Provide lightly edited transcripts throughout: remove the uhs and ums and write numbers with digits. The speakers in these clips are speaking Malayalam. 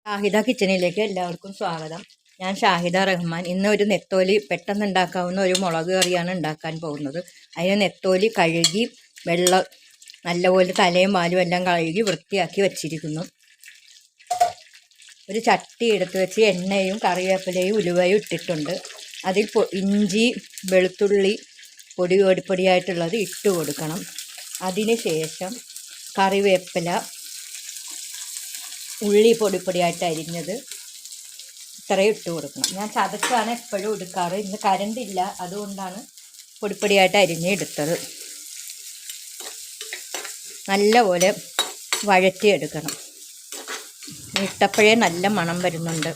ഷാഹിദ കിച്ചണിലേക്ക് എല്ലാവർക്കും സ്വാഗതം. ഞാൻ ഷാഹിദ റഹ്മാൻ. ഇന്ന് ഒരു നെത്തോലി പെട്ടെന്ന് ഉണ്ടാക്കാവുന്ന ഒരു മുളക് കറിയാണ് ഉണ്ടാക്കാൻ പോകുന്നത്. അതിന് നെത്തോലി കഴുകി വെള്ളം നല്ലപോലെ തലയും വാലും എല്ലാം കഴുകി വൃത്തിയാക്കി വച്ചിരിക്കുന്നു. ഒരു ചട്ടി എടുത്ത് വെച്ച് എണ്ണയും കറിവേപ്പിലയും ഉലുവയും ഇട്ടിട്ടുണ്ട്. അതിൽ ഇഞ്ചി വെളുത്തുള്ളി പൊടിയായിട്ടുള്ളത് ഇട്ട് കൊടുക്കണം. അതിന് ശേഷം കറിവേപ്പില ഉള്ളി പൊടിയായിട്ട് അരിഞ്ഞത് ഇത്രയും ഇട്ട് കൊടുക്കണം. ഞാൻ ചതച്ചാണ് എപ്പോഴും എടുക്കാറ്. ഇന്ന് കറണ്ട് ഇല്ല, അതുകൊണ്ടാണ് പൊടിയായിട്ട് അരിഞ്ഞ് എടുത്തത്. നല്ലപോലെ വഴറ്റിയെടുക്കണം. ഇട്ടപ്പോഴേ നല്ല മണം വരുന്നുണ്ട്.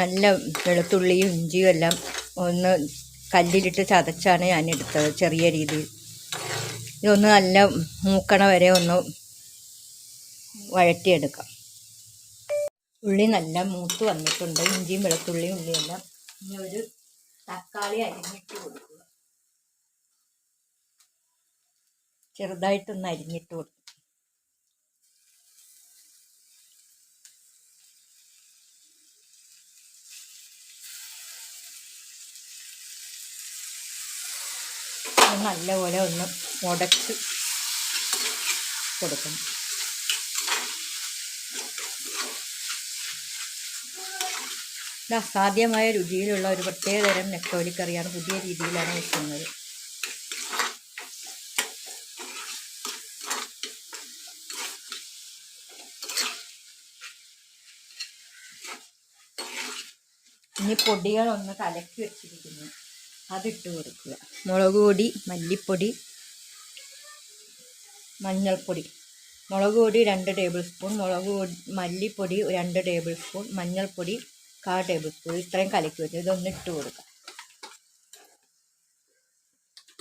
നല്ല വെളുത്തുള്ളിയും ഇഞ്ചിയും എല്ലാം ഒന്ന് കല്ലിലിട്ട് ചതച്ചാണ് ഞാൻ എടുത്തത്, ചെറിയ രീതിയിൽ. ഇതൊന്ന് നല്ല മൂക്കണ വരെ ഒന്ന് വഴറ്റിയെടുക്കാം. ഉള്ളി നല്ല മൂത്ത് വന്നിട്ടുണ്ട്, ഇഞ്ചിയും വെളുത്തുള്ളിയും ഉള്ളിയെല്ലാം. ഇനി ഒരു തക്കാളി അരിഞ്ഞിട്ട് കൊടുക്കുക. ചെറുതായിട്ടൊന്ന് അരിഞ്ഞിട്ട് കൊടുക്കുക. നല്ലപോലെ ഒന്ന് ഉടച്ച് കൊടുക്കണം. ഇത് അസാധ്യമായ രുചിയിലുള്ള ഒരു പ്രത്യേകതരം നെത്തോലി കറിയാണ്. പുതിയ രീതിയിലാണ് വെക്കുന്നത്. ഇനി പൊടികളൊന്ന് കലക്കി വെച്ചിരിക്കുന്നു, അതിട്ട് കൊടുക്കുക. മുളക് പൊടി, മല്ലിപ്പൊടി, മഞ്ഞൾപ്പൊടി. മുളക് പൊടി 2 ടേബിൾ സ്പൂൺ, മല്ലിപ്പൊടി 2 ടേബിൾ സ്പൂൺ, മഞ്ഞൾപ്പൊടി 1/4 ടേബിൾ സ്പൂൺ. ഇത്രയും കലക്കി വെച്ച് ഇതൊന്ന് ഇട്ട് കൊടുക്കുക.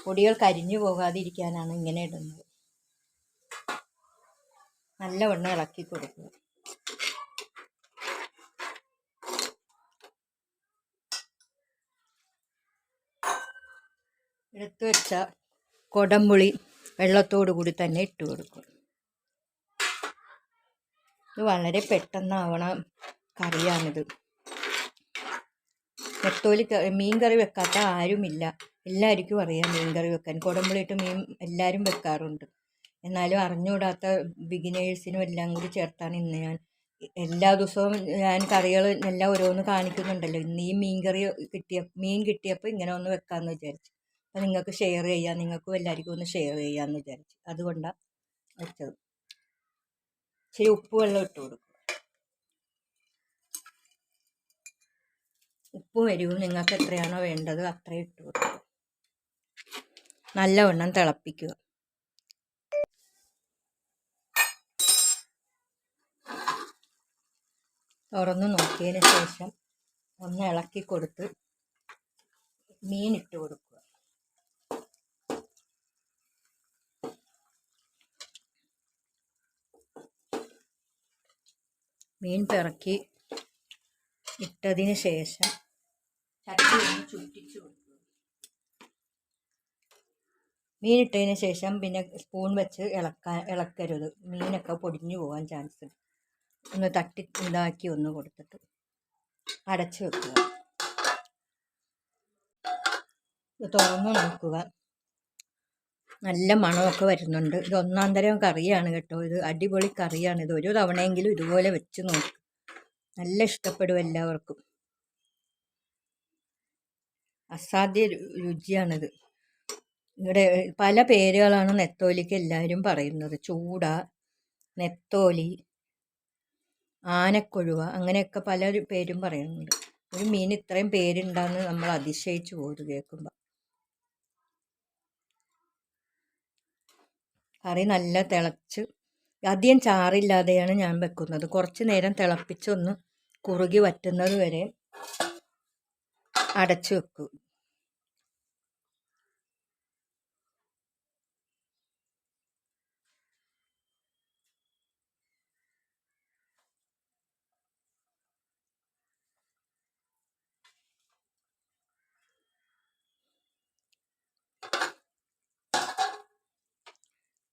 പൊടികൾ കരിഞ്ഞു പോകാതിരിക്കാനാണ് ഇങ്ങനെ ഇടുന്നത്. നല്ലവണ്ണം ഇളക്കി കൊടുക്കുക. എടുത്തു വെച്ച കൊടംപുളി വെള്ളത്തോടു കൂടി തന്നെ ഇട്ട് കൊടുക്കും. ഇത് വളരെ പെട്ടെന്നാവണ കറിയാണിത്. നെത്തോലി മീൻ കറി വെക്കാത്ത ആരുമില്ല, എല്ലാവർക്കും അറിയാം മീൻ കറി വെക്കാൻ. കൊടംപുളിയിട്ട് മീൻ എല്ലാവരും വെക്കാറുണ്ട്. എന്നാലും അറിഞ്ഞുകൂടാത്ത ബിഗിനേഴ്സിനും എല്ലാം കൂടി ചേർത്താണ് ഇന്ന് ഞാൻ എല്ലാ ദിവസവും ഞാൻ കറികൾ എല്ലാം ഓരോന്ന് കാണിക്കുന്നുണ്ടല്ലോ. ഇന്ന് ഈ മീൻ കിട്ടിയപ്പോൾ ഇങ്ങനെ ഒന്ന് വെക്കാമെന്ന് വിചാരിച്ചു. അപ്പം നിങ്ങൾക്ക് ഷെയർ ചെയ്യാം, നിങ്ങൾക്കും എല്ലാവർക്കും ഒന്ന് ഷെയർ ചെയ്യാമെന്ന് വിചാരിച്ചു. അതുകൊണ്ടാണ് വെച്ചത്. ഇച്ചിരി ഉപ്പ് വെള്ളം ഇട്ട് കൊടുക്കും. ഉപ്പും എരിവും നിങ്ങൾക്ക് എത്രയാണോ വേണ്ടത് അത്രയും ഇട്ട് കൊടുക്കുക. നല്ലവണ്ണം തിളപ്പിക്കുക. തുറന്ന് നോക്കിയതിന് ശേഷം ഒന്ന് ഇളക്കി കൊടുത്ത് മീൻ ഇട്ട് കൊടുക്കുക. മീൻ പിറക്കി ഇട്ടതിന് ശേഷം ചട്ടി ഒന്ന് ചുറ്റിച്ച് കൊടുക്കുക. മീൻ ഇട്ടതിന് ശേഷം പിന്നെ സ്പൂൺ വെച്ച് ഇളക്കരുത്. മീനൊക്കെ പൊടിഞ്ഞു പോകാൻ ചാൻസ്. ഒന്ന് ഇതാക്കി ഒന്ന് കൊടുത്തിട്ട് അടച്ചു വെക്കുക. ഇത് തുറന്ന് നോക്കുക. നല്ല മണമൊക്കെ വരുന്നുണ്ട്. ഇത് 1-ാം തരം കറിയാണ് കേട്ടോ. ഇത് അടിപൊളി കറിയാണ്. ഇത് ഒരു തവണയെങ്കിലും ഇതുപോലെ വെച്ച് നോക്കും, നല്ല ഇഷ്ടപ്പെടും എല്ലാവർക്കും. അസാധ്യ രുചിയാണിത്. ഇവിടെ പല പേരുകളാണ് നെത്തോലിക്ക് എല്ലാവരും പറയുന്നത്. ചൂട, നെത്തോലി, ആനക്കൊഴുവ, അങ്ങനെയൊക്കെ പല പേരും പറയുന്നുണ്ട്. ഒരു മീൻ ഇത്രയും പേരുണ്ടാന്ന് നമ്മൾ അതിശയിച്ചു പോകും കേൾക്കുമ്പോൾ. കറി നല്ല തിളച്ച്, അധികം ചാറില്ലാതെയാണ് ഞാൻ വെക്കുന്നത്. കുറച്ച് നേരം തിളപ്പിച്ചൊന്ന് കുറുകി വറ്റുന്നത് വരെ അടച്ചു വെക്കും.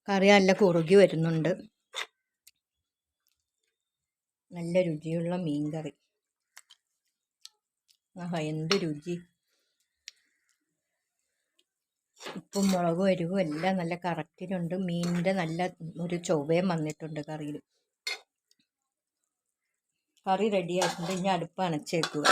കറി നല്ല കുറുകി വരുന്നുണ്ട്. നല്ല രുചിയുള്ള മീൻ കറി. ആഹാ, എന്ത് രുചി! ഉപ്പും മുളകും എരിവും എല്ലാം നല്ല കറക്റ്റിനുണ്ട്. മീനിൻ്റെ നല്ല ഒരു ചൊവ്വയും വന്നിട്ടുണ്ട് കറിയിൽ. കറി റെഡിയാക്കിയിട്ട് ഇനി അടുപ്പ് അണച്ചേക്കുക.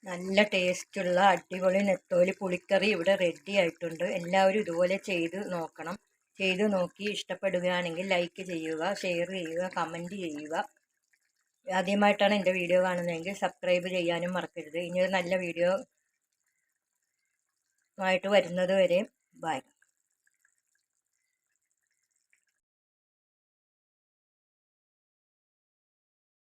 നല്ല ടേസ്റ്റുള്ള അടിപൊളി നെത്തോലി പുളിക്കറി ഇവിടെ റെഡി ആയിട്ടുണ്ട്. എല്ലാവരും ഇതുപോലെ ചെയ്ത് നോക്കണം. ചെയ്ത് നോക്കി ഇഷ്ടപ്പെടുകയാണെങ്കിൽ ലൈക്ക് ചെയ്യുക, ഷെയർ ചെയ്യുക, കമൻറ്റ് ചെയ്യുക. ആദ്യമായിട്ടാണ് എൻ്റെ വീഡിയോ കാണുന്നതെങ്കിൽ സബ്സ്ക്രൈബ് ചെയ്യാനും മറക്കരുത്. ഇനിയൊരു നല്ല വീഡിയോ ആയിട്ട് വരുന്നത് വരെ ബൈ.